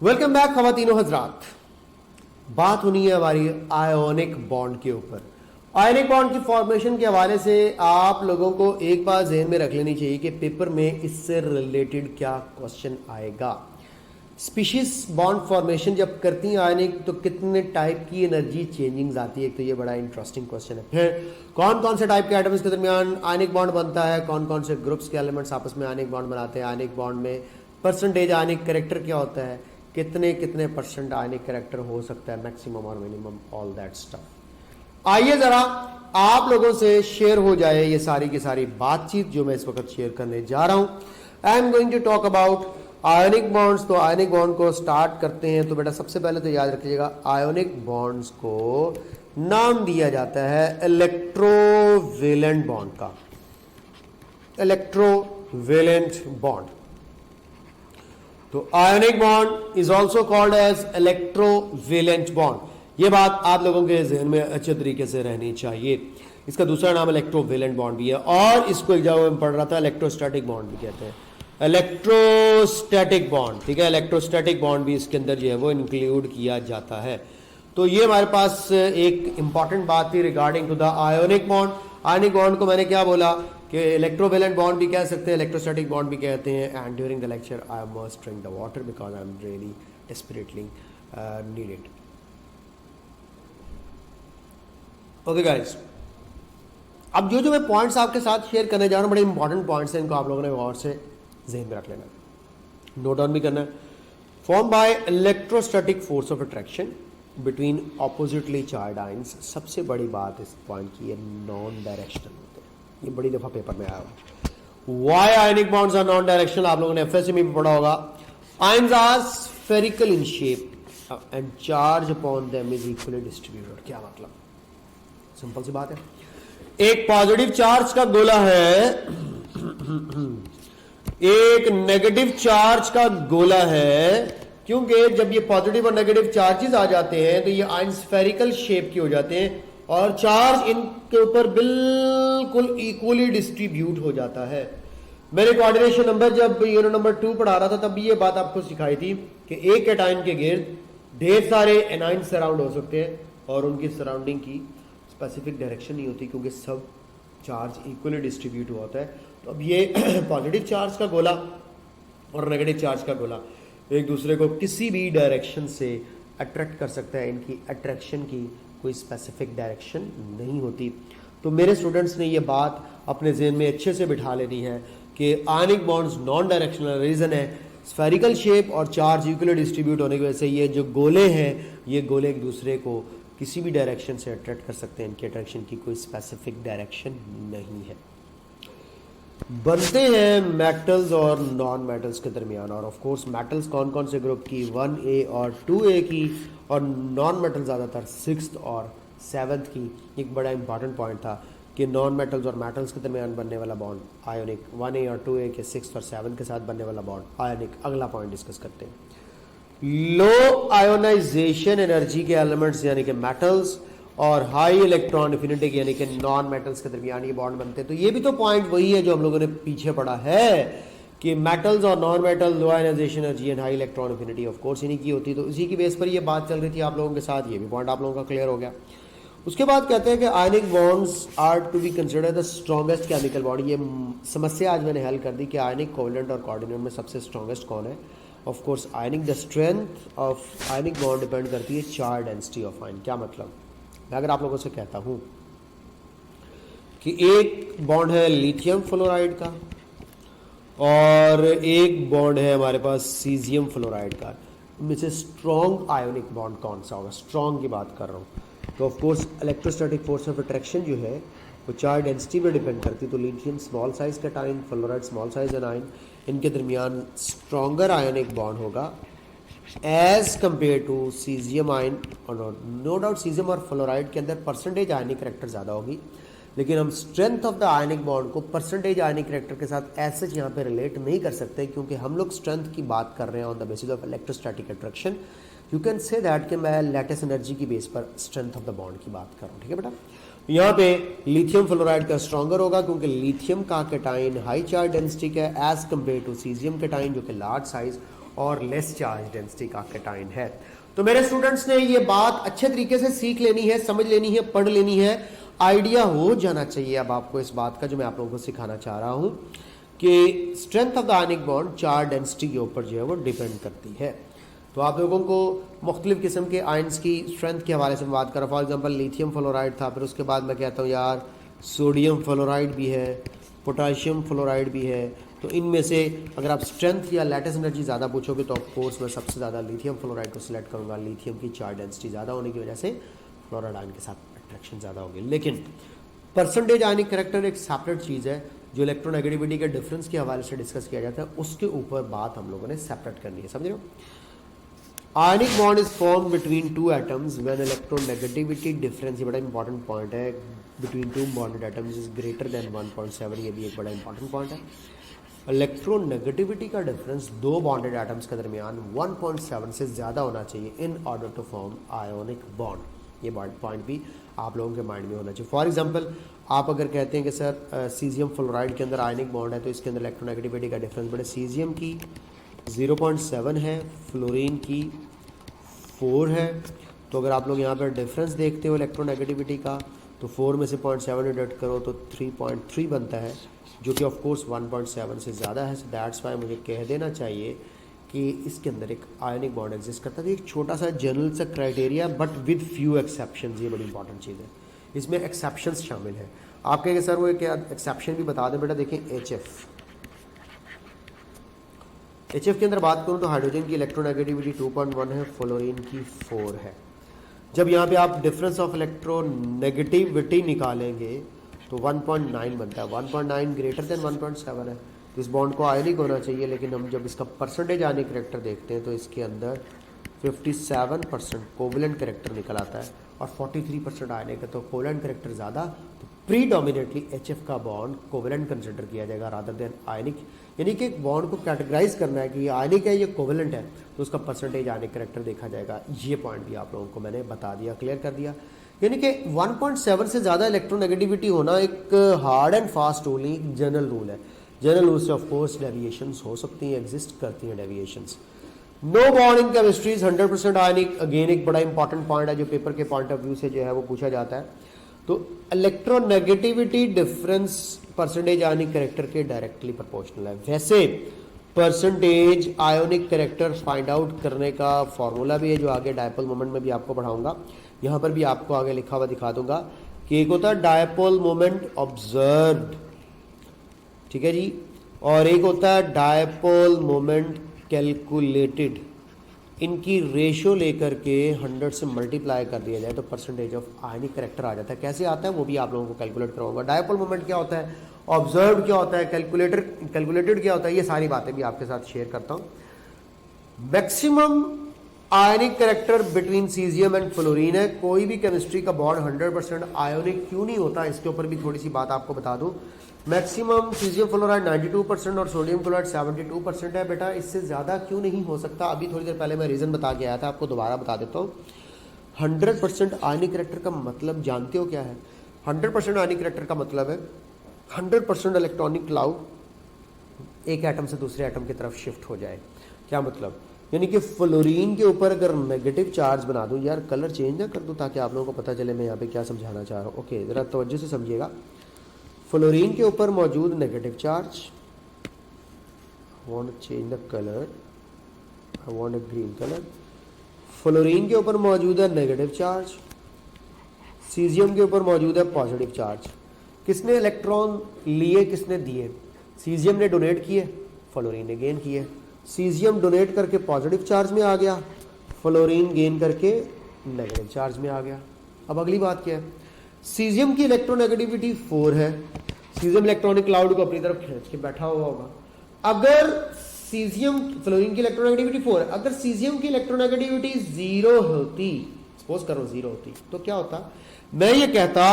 Welcome back खवातीनो हजरात। बात होनी है हमारी आयोनिक बॉन्ड के ऊपर। आयोनिक बॉन्ड की फॉर्मेशन के हवाले से आप लोगों को एक बात ज़हन में रख लेनी चाहिए कि पेपर में इससे रिलेटेड क्या क्वेश्चन आएगा। स्पीशीज बॉन्ड फॉर्मेशन जब करती हैं आयनिक तो कितने टाइप की एनर्जी चेंजिंग्स आती है, एक तो ये बड़ा इंटरेस्टिंग क्वेश्चन है। फिर कौन कौन से टाइप के एटम्स के दरमियान आयनिक बॉन्ड बनता है, कौन कौन से ग्रुप्स के एलिमेंट्स आपस में आयनिक बॉन्ड बनाते हैं, आयनिक बॉन्ड में परसेंटेज आयनिक कैरेक्टर क्या होता है, कितने कितने परसेंट आयनिक कैरेक्टर हो सकता है, मैक्सिमम और मिनिमम, ऑल दैट स्टफ। आइए जरा आप लोगों से शेयर हो जाए ये सारी की सारी बातचीत जो मैं इस वक्त शेयर करने जा रहा हूं। I am going to talk about ionic bonds. तो आयोनिक बॉन्ड को स्टार्ट करते हैं तो बेटा सबसे पहले तो याद रखिएगा आयोनिक बॉन्ड्स को नाम दिया जाता है इलेक्ट्रोवेलेंट बॉन्ड का। इलेक्ट्रोवेलेंट बॉन्ड तो ionic bond is also called as electrovalent bond. ये बात आप लोगों के जहन में अच्छे तरीके से रहनी चाहिए। इसका दूसरा नाम इलेक्ट्रोवेलेंट बॉन्ड भी है और इसको एक जगह में पढ़ रहा था इलेक्ट्रोस्टैटिक बॉन्ड भी कहते हैं, इलेक्ट्रोस्टैटिक बॉन्ड। ठीक है, इलेक्ट्रोस्टैटिक बॉन्ड भी इसके अंदर जो है वो इंक्लूड किया जाता है। तो ये हमारे पास एक इंपॉर्टेंट बात थी regarding to the ionic bond. Ionic bond को मैंने क्या बोला कि इलेक्ट्रोवेलेंट बॉन्ड भी कह सकते हैं, इलेक्ट्रोस्टैटिक बॉन्ड भी कहते हैं। And during the lecture I must drink the water because I am really desperately need it. Okay guys, अब जो मैं पॉइंट्स आपके साथ शेयर करने जा रहा हूं बड़े इंपॉर्टेंट पॉइंट्स हैं, इनको आप लोगों ने गौर से ज़हन में रख लेना, नोट डाउन भी करना है। Form by electrostatic force of attraction between oppositely charge ions. सबसे बड़ी बात इस पॉइंट की है, नॉन डायरेक्शनल होते हैं। ये बड़ी दफा पेपर में आया हुआ। Why ionic bonds are non directional, आप लोगों ने एफएससी में भी पढ़ा होगा। Ions are spherical in shape and charge upon them is equally distributed. क्या मतलब, सिंपल सी बात है, एक पॉजिटिव चार्ज का गोला है, एक नेगेटिव चार्ज का गोला है। क्योंकि जब ये पॉजिटिव और नेगेटिव चार्जेस आ जाते हैं तो ये आयन स्फेरिकल शेप के हो जाते हैं और चार्ज इनके ऊपर बिल्कुल इक्वली डिस्ट्रीब्यूट हो जाता है। मैंने कोऑर्डिनेशन नंबर जब यूनिट नंबर 2 पढ़ा रहा था तब ये बात आपको सिखाई थी कि एक कैटायन के गिर्द ढेर सारे एनायन सराउंड हो सकते हैं और उनकी सराउंडिंग की स्पेसिफिक डायरेक्शन नहीं होती क्योंकि सब चार्ज इक्वली डिस्ट्रीब्यूट हुआ होता है। तो अब ये पॉजिटिव चार्ज का गोला और नेगेटिव चार्ज का गोला एक दूसरे को किसी भी डायरेक्शन से अट्रैक्ट कर सकता है। इनकी अट्रैक्शन की कोई स्पेसिफिक डायरेक्शन नहीं होती। तो मेरे स्टूडेंट्स ने ये बात अपने जहन में अच्छे से बिठा लेनी है कि ionic bonds non directional. Reason है स्फेरिकल शेप और चार्ज इक्वली डिस्ट्रीब्यूट होने की वजह से ये जो गोले हैं ये गोले एक दूसरे को किसी भी डायरेक्शन से अट्रैक्ट कर सकते हैं। इनकी अट्रैक्शन की कोई स्पेसिफिक डायरेक्शन नहीं है। बनते हैं मेटल्स और नॉन मेटल्स के दरमियान, और ऑफ कोर्स मेटल्स कौन कौन से ग्रुप की, 1A और 2A की, और नॉन मेटल ज़्यादातर 6th और 7th की। एक बड़ा इंपॉर्टेंट पॉइंट था कि नॉन मेटल्स और मेटल्स के दरमियान बनने वाला बॉन्ड आयोनिक, 1A और 2A के 6th और 7th के साथ बनने वाला बॉन्ड आयोनिक। अगला पॉइंट डिस्कस करते हैं। लो आयोनाइजेशन एनर्जी के एलिमेंट्स यानी कि मेटल्स और हाई इलेक्ट्रॉन एफिनिटी के यानी कि नॉन मेटल्स के दरमियान ये बॉन्ड बनते हैं। तो ये भी तो पॉइंट वही है जो हम लोगों ने पीछे पढ़ा है कि मेटल्स और non metal, low ionization energy and high electron affinity of course इन्हीं की होती है। तो इसी की बेस पर ये बात चल रही थी आप लोगों के साथ, ये भी पॉइंट आप लोगों का क्लियर हो गया। उसके बाद कहते हैं कि ionic bonds are to be considered the strongest chemical bond. ये समस्या आज मैंने हल कर दी कि आयनिक, कोवेलेंट और कोऑर्डिनेट में सबसे स्ट्रॉन्गेस्ट कौन है। Of course ionic, the strength of ionic bond depend करती है चार्ज डेंसिटी ऑफ आयन। क्या मतलब, मैं अगर आप लोगों से कहता हूं कि एक बॉन्ड है लिथियम फ्लोराइड का और एक बॉन्ड है हमारे पास सीजियम फ्लोराइड का, इनमें से स्ट्रॉन्ग आयोनिक बॉन्ड कौन सा होगा? स्ट्रॉन्ग की बात कर रहा हूं। तो of course electrostatic force of attraction जो है वो चार्ज डेंसिटी पर डिपेंड करती है। तो लिथियम स्मॉल साइज का ion, fluoride small size ion, इनके दरमियान स्ट्रॉन्गर आयोनिक बॉन्ड होगा as compare to caesium ion. और नो डाउट सीजियम और फ्लोराइड के अंदर परसेंटेज आयनिक करेक्टर ज़्यादा होगी, लेकिन हम strength of the ionic bond को परसेंटेज आयनिक करेक्टर के साथ ऐसे यहाँ पे रिलेट नहीं कर सकते क्योंकि हम लोग स्ट्रेंथ की बात कर रहे हैं on the basis of electrostatic attraction. You can say that कि मैं लैटिस एनर्जी की बेस पर स्ट्रेंथ ऑफ द बॉन्ड की बात कर रहा हूँ। ठीक है बेटा, यहाँ पे लिथियम फ्लोराइड का स्ट्रॉन्गर होगा क्योंकि लिथियम का कैटाइन हाई चार्ज डेंसिटी का as compare to caesium cation जो कि लार्ज साइज और लेस चार्ज डेंसिटी का कैटायन है। तो मेरे स्टूडेंट्स ने ये बात अच्छे तरीके से सीख लेनी है, समझ लेनी है, पढ़ लेनी है, आइडिया हो जाना चाहिए अब आपको इस बात का जो मैं आप लोगों को सिखाना चाह रहा हूं कि strength of the ionic bond charge density के ऊपर जो है वो डिपेंड करती है। तो आप लोगों को मुख्तलिफ किस्म के आयन्स की स्ट्रेंथ के हवाले से बात करा। फॉर एग्जांपल लिथियम फ्लोराइड था, फिर उसके बाद मैं कहता हूँ यार सोडियम फ्लोराइड भी है, पोटाशियम फ्लोराइड भी है। तो इनमें से अगर आप स्ट्रेंथ या लैटिस एनर्जी ज़्यादा पूछोगे तो ऑफ कोर्स मैं सबसे ज़्यादा लिथियम फ्लोराइड को सिलेक्ट करूँगा। लिथियम की चार्ज डेंसिटी ज़्यादा होने की वजह से फ्लोराइड आयन के साथ अट्रैक्शन ज़्यादा होगी। लेकिन परसेंटेज आयनिक करैक्टर एक सेपरेट चीज़ है जो इलेक्ट्रोनेगेटिविटी के डिफरेंस के हवाले से डिस्कस किया जाता है, उसके ऊपर बात हम लोगों ने सेपरेट करनी है, समझ रहे हो। Ionic bond is form between two atoms when electronegativity difference, ये बड़ा इंपॉर्टेंट पॉइंट है, between two bonded atoms is greater than 1.7, ये भी एक बड़ा इंपॉर्टेंट पॉइंट है। इलेक्ट्रोनेगेटिविटी का डिफरेंस दो बॉन्डेड एटम्स के दरमियान 1.7 से ज़्यादा होना चाहिए in order to form ionic bond. ये पॉइंट भी आप लोगों के माइंड में होना चाहिए। फॉर एग्जांपल आप अगर कहते हैं कि सर सीजियम फ्लोराइड के अंदर आयनिक बॉन्ड है तो इसके अंदर इलेक्ट्रोनेगेटिविटी का डिफरेंस बड़े, सीजियम की 0.7 है, फ्लोरीन की 4 है। तो अगर आप लोग यहाँ पर डिफरेंस देखते हो इलेक्ट्रोनेगेटिविटी का तो 4 में से 0.7 डिडक्ट करो तो 3.3 बनता है, जो कि ऑफ कोर्स 1.7 से ज़्यादा है। सो दैट्स वाई मुझे कह देना चाहिए कि इसके अंदर एक आयनिक बॉन्ड एग्जिस्ट करता है। एक छोटा सा जनरल सा criteria but with few exceptions, ये बड़ी इंपॉर्टेंट चीज़ है, इसमें एक्सेप्शंस शामिल है। आप कहेंगे सर वो क्या एक्सेप्शन भी बता दें बेटा। देखें एच एफ के अंदर बात करूँ तो हाइड्रोजन की इलेक्ट्रोनेगेटिविटी 2.1 है, फ्लोरीन की 4 है। जब यहाँ पे आप डिफरेंस ऑफ इलेक्ट्रोनेगेटिविटी निकालेंगे तो 1.9 बनता है, 1.9 ग्रेटर देन 1.7 है। तो इस बॉन्ड को आयनिक होना चाहिए, लेकिन हम जब इसका परसेंटेज आयनिक करैक्टर देखते हैं तो इसके अंदर 57% कोवेलेंट करैक्टर निकल आता है और 43% आयनिक है। तो कोवेलेंट करैक्टर ज़्यादा, तो प्रीडोमिनेटली HF का बॉन्ड कोवेलेंट कंसिडर किया जाएगा रादर देन आयनिक। यानी कि एक बॉन्ड को कैटेगराइज करना है कि ये आयनिक है, ये कोवेलेंट है, तो उसका परसेंटेज आयनिक करैक्टर देखा जाएगा। ये पॉइंट भी आप लोगों को मैंने बता दिया, क्लियर कर दिया। यानी कि 1.7 से ज़्यादा इलेक्ट्रोनेगेटिविटी होना एक हार्ड एंड फास्ट रूल नहीं, जनरल रूल है। जनरल रूल से ऑफ कोर्स डेविएशंस हो सकती हैं, एग्जिस्ट करती हैं deviations. No bond in chemistry is 100% ionic, again एक बड़ा इंपॉर्टेंट पॉइंट है जो पेपर के पॉइंट ऑफ व्यू से जो है वो पूछा जाता है। तो इलेक्ट्रोनेगेटिविटी डिफरेंस परसेंटेज आयनिक कैरेक्टर के डायरेक्टली प्रोपोर्शनल है। वैसे percentage ionic character find out करने का फॉर्मूला भी है जो आगे डायपोल मोमेंट में भी आपको पढ़ाऊंगा, यहाँ पर भी आपको आगे लिखा हुआ दिखा दूंगा कि एक होता है डायपोल मोमेंट ऑब्जर्व्ड, ठीक है जी, और एक होता है डायपोल मोमेंट कैलकुलेटेड। इनकी रेशो लेकर के 100 से मल्टीप्लाई कर दिया जाए तो परसेंटेज ऑफ आयनिक कैरेक्टर आ जाता है। कैसे आता है वो भी आप लोगों को कैलकुलेट कराऊंगा। डायपोल मोमेंट क्या होता है, ऑब्जर्व्ड क्या होता है, कैलकुलेटेड क्या होता है, ये सारी बातें भी आपके साथ शेयर करता हूं। Maximum ionic character between caesium and fluorine है। कोई भी केमिस्ट्री का बॉन्ड 100% आयोनिक क्यों नहीं होता, इसके ऊपर भी थोड़ी सी बात आपको बता दूं। मैक्सिमम सीजियम फ्लोराइड 92% और सोडियम क्लोराइड 72% है बेटा, इससे ज़्यादा क्यों नहीं हो सकता। अभी थोड़ी देर पहले मैं रीज़न बता के आया था, आपको दोबारा बता देता हूँ। 100% आयनिक कैरेक्टर का मतलब जानते हो क्या है? 100% आयनिक कैरेक्टर का मतलब है 100% इलेक्ट्रॉनिक क्लाउड एक एटम से दूसरे एटम की तरफ शिफ्ट हो जाए। क्या मतलब? यानी कि फ्लोरीन के ऊपर अगर नेगेटिव चार्ज बना दूं, यार कलर चेंज ना कर दूं ताकि आप लोगों को पता चले मैं यहाँ पे क्या समझाना चाह रहा हूँ। ओके, ज़रा तवज्जो से समझिएगा। फ्लोरीन के ऊपर मौजूद negative charge, I want to change the colour, I want a green colour. Fluorine के ऊपर मौजूद है नेगेटिव चार्ज, सीजियम के ऊपर मौजूद है पॉजिटिव चार्ज। किसने इलेक्ट्रॉन लिए, किसने दिए? सीजियम ने डोनेट किए, फ्लोरीन ने गेन किए। सीजियम डोनेट करके पॉजिटिव चार्ज में आ गया, फ्लोरीन गेन करके नेगेटिव चार्ज में आ गया। अब अगली बात क्या है? सीजियम की इलेक्ट्रोनेगेटिविटी 4 है। सीजियम इलेक्ट्रॉनिक क्लाउड को अपनी तरफ खींच के बैठा हुआ होगा। अगर सीजियम, फ्लोरीन की इलेक्ट्रोनेगेटिविटी 4 है, अगर सीजियम की इलेक्ट्रोनेगेटिविटी 0 होती, सपोज करो 0 होती, तो क्या होता? मैं ये कहता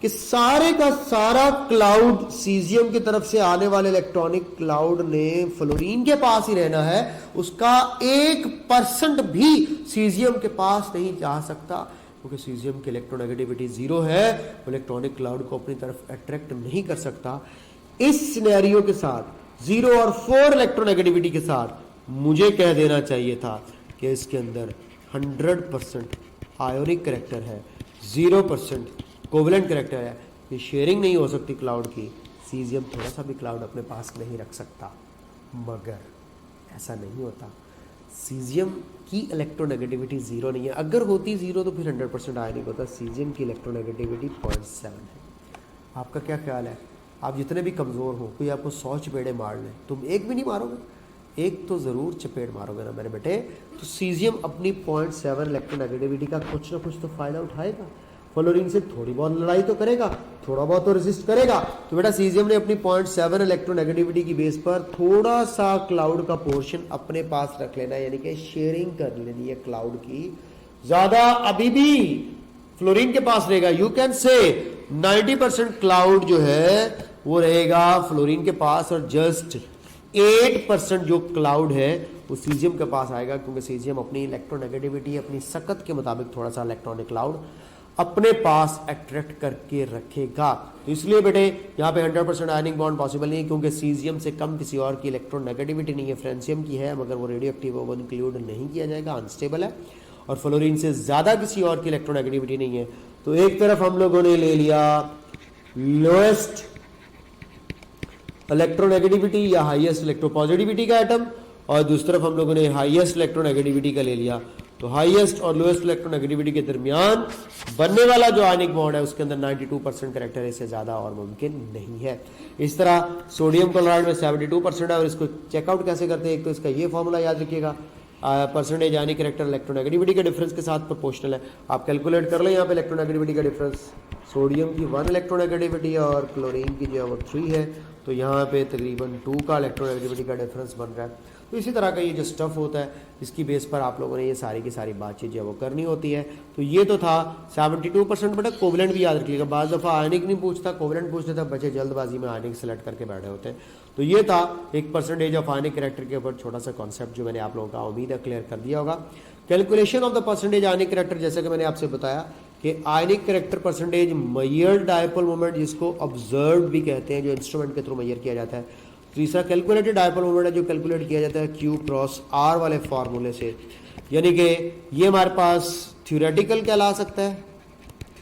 कि सारे का सारा क्लाउड सीजियम की तरफ से आने वाले इलेक्ट्रॉनिक क्लाउड ने फ्लोरीन के पास ही रहना है, उसका 1% भी सीजियम के पास नहीं जा सकता, क्योंकि सीजियम की इलेक्ट्रोनेगेटिविटी 0 है, वो इलेक्ट्रॉनिक क्लाउड को अपनी तरफ अट्रैक्ट नहीं कर सकता। इस सिनेरियो के साथ 0 और 4 इलेक्ट्रोनेगेटिविटी के साथ मुझे कह देना चाहिए था कि इसके अंदर 100% आयोनिक करेक्टर है, 0% कोवलेंट करेक्टर है। ये शेयरिंग नहीं हो सकती क्लाउड की, सीजियम थोड़ा सा भी क्लाउड अपने पास नहीं रख सकता, मगर ऐसा नहीं होता। सीजियम की इलेक्ट्रोनेगेटिविटी 0 नहीं है, अगर होती 0 तो फिर 100% आयोनिक होता। सीजियम की इलेक्ट्रोनेगेटिविटी 0.7 है। आपका क्या ख्याल है? आप जितने भी कमज़ोर हो, कोई आपको 100 चपेड़े मार ले, तुम एक भी नहीं मारोगे? एक तो ज़रूर चपेट मारोगे ना मेरे बेटे। तो सीजियम अपनी 0.7 इलेक्ट्रोनेगेटिविटी का कुछ ना कुछ तो फ़ायदा उठाएगा, फ्लोरीन से थोड़ी बहुत लड़ाई तो करेगा, थोड़ा बहुत तो रेजिस्ट करेगा। तो बेटा सीजियम ने अपनी 0.7 इलेक्ट्रोनेगेटिविटी की बेस पर थोड़ा सा क्लाउड का पोर्शन अपने पास रख लेना, यानी कि शेयरिंग कर लेनी है क्लाउड की। ज़्यादा अभी भी फ्लोरीन के पास रहेगा। यू कैन से 90% क्लाउड जो है वो रहेगा फ्लोरीन के पास, और जस्ट 8% जो क्लाउड है वो सीजियम के पास आएगा, क्योंकि सीजियम अपनी इलेक्ट्रोनेगेटिविटी अपनी सकत के मुताबिक थोड़ा सा इलेक्ट्रॉनिक क्लाउड अपने पास अट्रैक्ट करके रखेगा। तो इसलिए बेटे यहाँ पे 100% आयनिक बॉन्ड पॉसिबल नहीं है, क्योंकि सीजियम से कम किसी और की इलेक्ट्रोनेगेटिविटी नहीं है। फ्रेंसियम की है, मगर वो रेडियो एक्टिव है, वो इंक्लूड नहीं किया जाएगा, अनस्टेबल है। और फ्लोरीन से ज़्यादा किसी और की इलेक्ट्रोनेगेटिविटी नहीं है। तो एक तरफ हम लोगों ने ले लिया लोएस्ट इलेक्ट्रोनेगेटिविटी या हाईएस्ट इलेक्ट्रोपॉजिटिविटी का एटम, और दूसरी तरफ हम लोगों ने हाईएस्ट इलेक्ट्रोनेगेटिविटी का ले लिया। तो हाईएस्ट और लोएस्ट इलेक्ट्रोनेगेटिविटी के दरमियान बनने वाला जो आयनिक बॉन्ड है उसके अंदर 92% करेक्टर है, इससे ज़्यादा और मुमकिन नहीं है। इस तरह सोडियम क्लोराइड में 72% है, और इसको चेकआउट कैसे करते हैं? एक तो इसका ये फॉर्मूला याद रखिएगा, परसेंटेज आयनिक करेक्टर इलेक्ट्रोनेगेटिविटी के डिफरेंस के साथ प्रोपोर्शनल है। आप कैलकुलेट कर लें यहाँ पे इलेक्ट्रोनेगेटिविटी का डिफरेंस। सोडियम की 1 इलेक्ट्रोनेगेटिविटी है और क्लोरीन की जो है वो 3 है, तो यहाँ पे तकरीबन 2 का इलेक्ट्रोनेगेटिविटी का डिफरेंस बन रहा है। तो इसी तरह का ये जो स्टफ होता है, इसकी बेस पर आप लोगों ने ये सारी की सारी बातचीत जो है वो करनी होती है। तो ये तो था 72%। बेटा कोवलेंट भी याद रखिएगा, बाज़ दफ़ा आयनिक नहीं पूछता, कोवलेंट पूछ लेता, बच्चे जल्दबाजी में आयनिक सेलेक्ट करके बैठे होते हैं। तो ये था एक परसेंटेज ऑफ आयनिक करेक्टर के ऊपर छोटा सा कॉन्सेप्ट जो मैंने आप लोगों का उम्मीद है क्लियर कर दिया होगा। Calculation of the percentage ionic character, जैसे कि मैंने आपसे बताया कि आयनिक character percentage measured dipole moment, जिसको ऑब्जर्व भी कहते हैं, जो इंस्ट्रूमेंट के थ्रू मेजर किया जाता है। तीसरा कैलकुलेटेड डायपोल मोमेंट है, जो कैलकुलेट किया जाता है Q क्रॉस R वाले फार्मूले से, यानी कि ये हमारे पास थ्योरेटिकल कहला सकता है।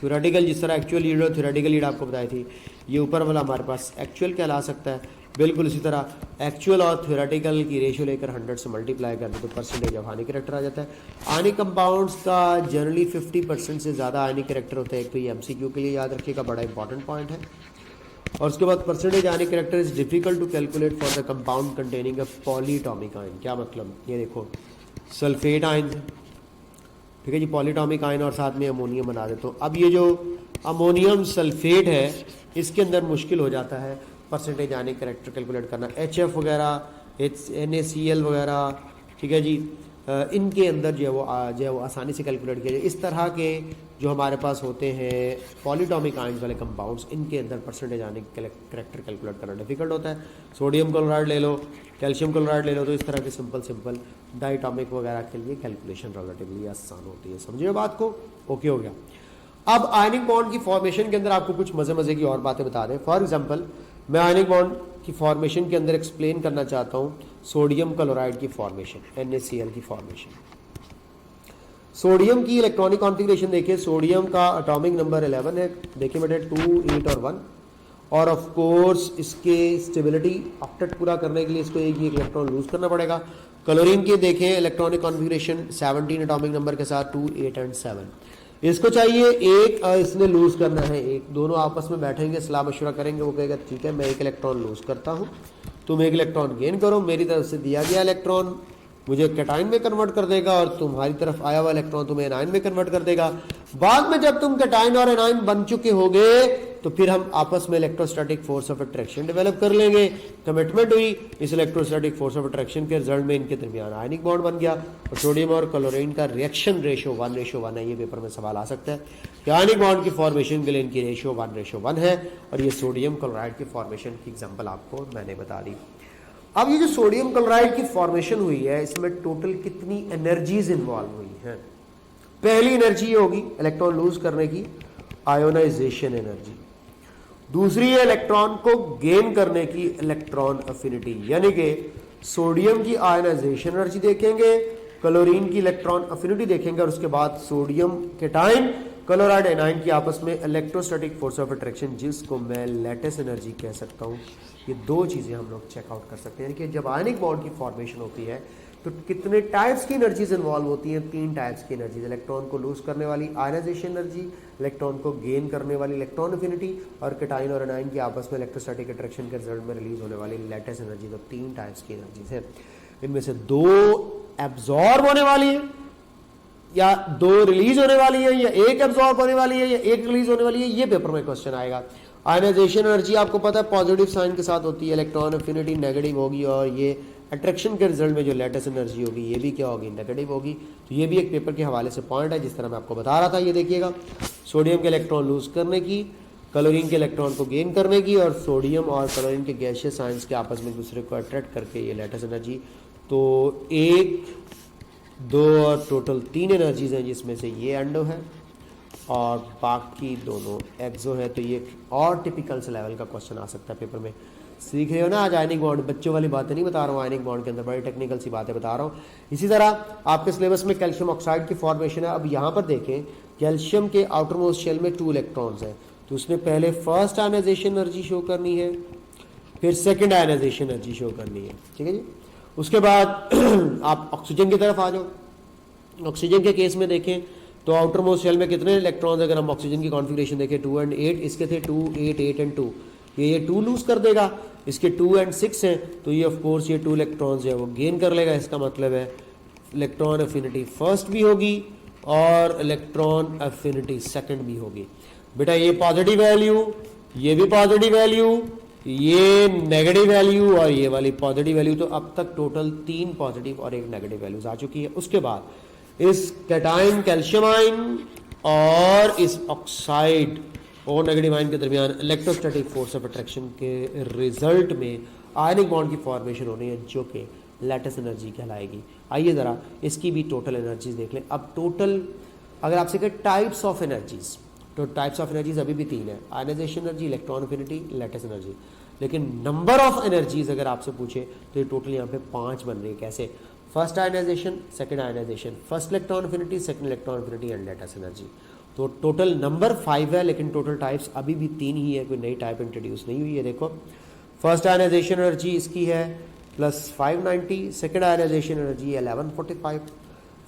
थ्योरेटिकल जिस तरह एक्चुअल लीड और थ्योरेटिकल लीड आपको बताई थी, ये ऊपर वाला हमारे पास एक्चुअल कहला सकता है। बिल्कुल इसी तरह एक्चुअल और थ्योरेटिकल की रेशियो लेकर 100 से मल्टीप्लाई कर दे तो परसेंटेज ऑफ आयनिक करेक्टर आ जाता है। आयनिक कंपाउंड्स का जनरली 50% से ज़्यादा आयनिक करेक्टर होता है। एक तो ये MCQ के लिए याद रखिएगा, बड़ा इंपॉर्टेंट पॉइंट है। और उसके बाद percentage ionic character is difficult to calculate for the compound containing a polyatomic ion. क्या मतलब? ये देखो सल्फेट आयन, ठीक है जी, पॉलीटॉमिक आयन और साथ में अमोनियम बना दे। तो अब ये जो अमोनियम सल्फेट है, इसके अंदर मुश्किल हो जाता है परसेंटेज आयनिक करेक्टर कैलकुलेट करना। HF वगैरह, NaCl वगैरह, ठीक है जी, इनके अंदर जो है वो आसानी से कैलकुलेट किया जाए। इस तरह के जो हमारे पास होते हैं पॉलीटॉमिक आयन्स वाले कंपाउंड्स, इनके अंदर परसेंटेज आयनिक करेक्टर कैलकुलेट करना डिफिकल्ट होता है। सोडियम क्लोराइड ले लो, कैल्शियम क्लोराइड ले लो, तो इस तरह के सिंपल डाइटॉमिक वगैरह के लिए कैलकुलेशन रिलेटिवली आसान होती है। समझिए बात को? ओके हो गया। अब आयनिक बॉन्ड की फॉर्मेशन के अंदर आपको कुछ मज़े की और बातें बता दें। फॉर एग्जाम्पल, मैं आयनिक बॉन्ड की फॉर्मेशन के अंदर एक्सप्लेन करना चाहता हूँ सोडियम क्लोराइड की फॉर्मेशन, NaCl की फॉर्मेशन। सोडियम की इलेक्ट्रॉनिक कॉन्फ़िगरेशन देखिए, सोडियम का एटॉमिक नंबर 11 है, देखिए बेटे 2, 8 और 1। और ऑफ कोर्स इसके स्टेबिलिटी ऑक्टेट पूरा करने के लिए इसको एक इलेक्ट्रॉन लूज करना पड़ेगा। क्लोरीन के देखें इलेक्ट्रॉनिक कॉन्फ़िगरेशन 17 एटॉमिक नंबर के साथ 2, 8 एंड 7। इसको चाहिए एक, इसने लूज करना है एक। दोनों आपस में बैठेंगे, सलाह मशवरा करेंगे, वो कहेगा ठीक है मैं एक इलेक्ट्रॉन लूज करता हूँ, तुम एक इलेक्ट्रॉन गेन करो, मेरी तरफ से दिया गया इलेक्ट्रॉन मुझे कैटाइन में कन्वर्ट कर देगा और तुम्हारी तरफ आया हुआ इलेक्ट्रॉन तुम्हें एनाइन में कन्वर्ट कर देगा। बाद में जब तुम कैटाइन और एनाइन बन चुके होगे तो फिर हम आपस में electrostatic force of attraction develop कर लेंगे। कमिटमेंट हुई, इस इलेक्ट्रोस्टैटिक फोर्स ऑफ अट्रैक्शन के रिजल्ट में इनके दरमियान आयनिक बॉन्ड बन गया। और सोडियम और क्लोरीन का रिएक्शन रेशियो 1:1 है। ये पेपर में सवाल आ सकता है कि आयनिक बॉन्ड की फॉर्मेशन के लिए इनकी रेशियो 1:1 है। और ये सोडियम क्लोराइड की फॉर्मेशन की एग्जाम्पल आपको मैंने बता दी। अब ये जो सोडियम क्लोराइड की फॉर्मेशन हुई है, इसमें टोटल कितनी एनर्जीज इन्वॉल्व हुई हैं? पहली एनर्जी ये होगी इलेक्ट्रॉन लूज करने की, आयोनाइजेशन एनर्जी। दूसरी है इलेक्ट्रॉन को गेन करने की, इलेक्ट्रॉन अफिनिटी, यानी कि सोडियम की आयनाइजेशन एनर्जी देखेंगे, क्लोरीन की इलेक्ट्रॉन अफिनिटी देखेंगे और उसके बाद सोडियम केटाइन क्लोराइड एनाइन की आपस में इलेक्ट्रोस्टैटिक फोर्स ऑफ अट्रैक्शन, जिसको मैं लैटिस एनर्जी कह सकता हूँ। ये दो चीज़ें हम लोग चेकआउट कर सकते हैं कि जब आयनिक बॉन्ड की फॉर्मेशन होती है तो कितने टाइप्स की एनर्जीज इन्वॉल्व होती हैं। 3 टाइप्स की एनर्जीज, इलेक्ट्रॉन को लूज करने वाली आयनाइजेशन एनर्जी, इलेक्ट्रॉन को गेन करने वाली इलेक्ट्रॉन अफिनिटी, और केटाइन और एनाइन की आपस में इलेक्ट्रोस्टैटिक अट्रैक्शन के रिजल्ट में रिलीज होने वाली लैटिस एनर्जी। तो 3 टाइप्स की एनर्जीज है, इनमें से 2 एब्जॉर्ब होने वाली है या 2 रिलीज होने वाली है या 1 एब्जॉर्ब होने वाली है या 1 रिलीज होने वाली है। ये पेपर में क्वेश्चन आएगा। आयनाइजेशन एनर्जी आपको पता है पॉजिटिव साइन के साथ होती है, इलेक्ट्रॉन अफिनिटी नेगेटिव होगी, और ये अट्रैक्शन के रिजल्ट में जो लैटिस एनर्जी होगी ये भी क्या होगी, नेगेटिव होगी। तो ये भी एक पेपर के हवाले से पॉइंट है जिस तरह मैं आपको बता रहा था। ये देखिएगा, सोडियम के इलेक्ट्रॉन लूज करने की, क्लोरीन के इलेक्ट्रॉन को गेन करने की, और सोडियम और क्लोरीन के गैसियस आयंस के आपस में एक दूसरे को अट्रैक्ट करके ये लैटिस एनर्जी। तो 1, 2 और टोटल 3 एनर्जीज हैं, जिसमें से ये एंडो है और बाकी दोनों एक्सो है। तो ये और टिपिकल से लेवल का क्वेश्चन आ सकता है पेपर में। सीख रहे हो ना आज आयनिक बॉन्ड, बच्चों वाली बातें नहीं बता रहा हूँ, आयनिक बॉन्ड के अंदर बड़ी टेक्निकल सी बातें बता रहा हूँ। इसी तरह आपके सिलेबस में कैल्शियम ऑक्साइड की फॉर्मेशन है। अब यहाँ पर देखें, कैल्शियम के आउटर मोस्ट शेल में 2 इलेक्ट्रॉन्स हैं, तो उसने पहले फर्स्ट आयनाइजेशन एनर्जी शो करनी है, फिर सेकेंड आयनाइजेशन एनर्जी शो करनी है, ठीक है जी। उसके बाद आप ऑक्सीजन की तरफ आ जाओ। ऑक्सीजन के केस में देखें तो आउटर मोस्ट शेल में कितने इलेक्ट्रॉन्स, अगर हम ऑक्सीजन की कॉन्फ़िगरेशन देखें 2 और 8, इसके थे 2, 8, 8 और 2, ये 2 लूज कर देगा। इसके 2 और 6 हैं, तो ये ऑफ कोर्स ये 2 इलेक्ट्रॉन्स है वो गेन कर लेगा। इसका मतलब है इलेक्ट्रॉन अफिनिटी फर्स्ट भी होगी और इलेक्ट्रॉन अफिनिटी सेकंड भी होगी। बेटा ये पॉजिटिव वैल्यू, ये भी पॉजिटिव वैल्यू, ये नेगेटिव वैल्यू और ये वाली पॉजिटिव वैल्यू। तो अब तक टोटल 3 पॉजिटिव और 1 नेगेटिव वैल्यूज आ चुकी है। उसके बाद इस कैटाइन कैल्शियम आयन और इस ऑक्साइड और नेगेटिव आयन के दरमियान इलेक्ट्रोस्टैटिक फोर्स ऑफ अट्रैक्शन के रिजल्ट में आयनिक बॉन्ड की फॉर्मेशन हो रही है, जो कि लैटिस एनर्जी कहलाएगी। आइए ज़रा इसकी भी टोटल एनर्जीज देख लें। अब टोटल अगर आपसे कहें टाइप्स ऑफ एनर्जीज, तो टाइप्स ऑफ एनर्जीज अभी भी 3 है, ionization energy, electron affinity, lattice energy. लेकिन नंबर ऑफ एनर्जीज अगर आपसे पूछे तो ये टोटल यहाँ पे 5 बन रही है। कैसे? First ionization, second ionization, first electron affinity, second electron affinity and lattice energy. तो टोटल नंबर 5 है, लेकिन टोटल टाइप्स अभी भी 3 ही है, कोई नई टाइप इंट्रोड्यूस नहीं हुई है। देखो, फर्स्ट आयनाइजेशन एनर्जी इसकी है +590, second ionization energy 1145,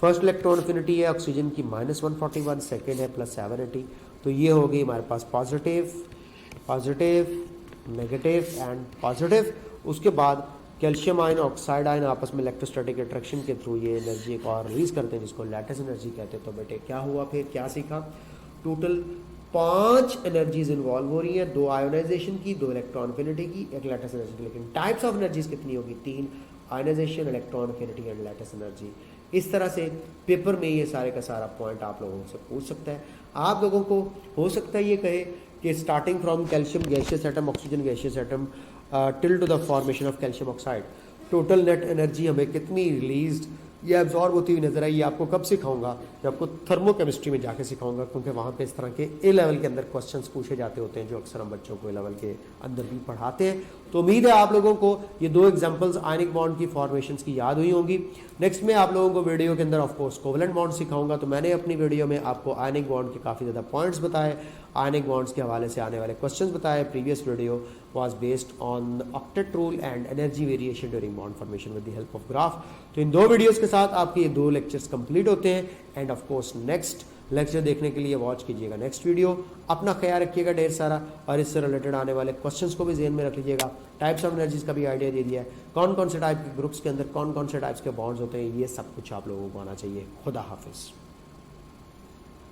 first electron affinity है ऑक्सीजन की -141, सेकंड है +780। तो ये हो गई हमारे पास positive, positive, negative and positive. उसके बाद कैल्शियम आयन ऑक्साइड आयन आपस में इलेक्ट्रोस्टैटिक अट्रैक्शन के थ्रू ये एनर्जी एक और रिलीज करते हैं, जिसको लैटिस एनर्जी कहते हैं। तो बेटे क्या हुआ, फिर क्या सीखा? टोटल 5 एनर्जीज इन्वॉल्व हो रही हैं, 2 आयोनाइजेशन की, 2 इलेक्ट्रॉन अफिनिटी की, 1 लैटिस एनर्जी की। लेकिन टाइप्स ऑफ एनर्जीज कितनी होगी? 3, ionization, electron affinity and lattice energy. इस तरह से पेपर में ये सारे का सारा पॉइंट आप लोगों से पूछ सकता है। आप लोगों को हो सकता है ये कहे कि starting from calcium gaseous atom, oxygen gaseous atom till two the formation of calcium oxide, total net energy हमें कितनी रिलीज्ड या एब्जॉर्ब होती हुई नजर आई। ये आपको कब सिखाऊंगा? जब आपको थर्मोकेमिस्ट्री में जाके सिखाऊंगा, क्योंकि वहाँ पे इस तरह के ए लेवल के अंदर क्वेश्चंस पूछे जाते होते हैं, जो अक्सर हम बच्चों को ए लेवल के अंदर भी पढ़ाते हैं। तो उम्मीद है आप लोगों को ये 2 एग्जांपल्स आयनिक बॉन्ड की फॉर्मेशंस की याद हुई होंगी। नेक्स्ट में आप लोगों को वीडियो के अंदर ऑफ कोर्स कोवेलेंट बॉन्ड सिखाऊंगा। तो मैंने अपनी वीडियो में आपको आयनिक बॉन्ड के काफ़ी ज़्यादा पॉइंट्स बताए, आयनिक बॉन्ड्स के हवाले से आने वाले क्वेश्चंस बताए। Previous video was based on octet rule and energy variation during bond formation with the help of graph. तो इन 2 वीडियोस के साथ आपके ये 2 लेक्चर्स कंप्लीट होते हैं। End of course next lecture देखने के लिए वॉच कीजिएगा नेक्स्ट वीडियो। अपना ख्याल रखिएगा ढेर सारा, और इससे रिलेटेड आने वाले क्वेश्चंस को भी ज़हन में रख लीजिएगा। टाइप्स ऑफ एनर्जीज का भी आइडिया दे दिया है, कौन कौन से टाइप के ग्रुप्स के अंदर कौन कौन से टाइप्स के बॉन्ड्स होते हैं, ये सब कुछ आप लोगों को आना चाहिए। खुदा हाफिज़।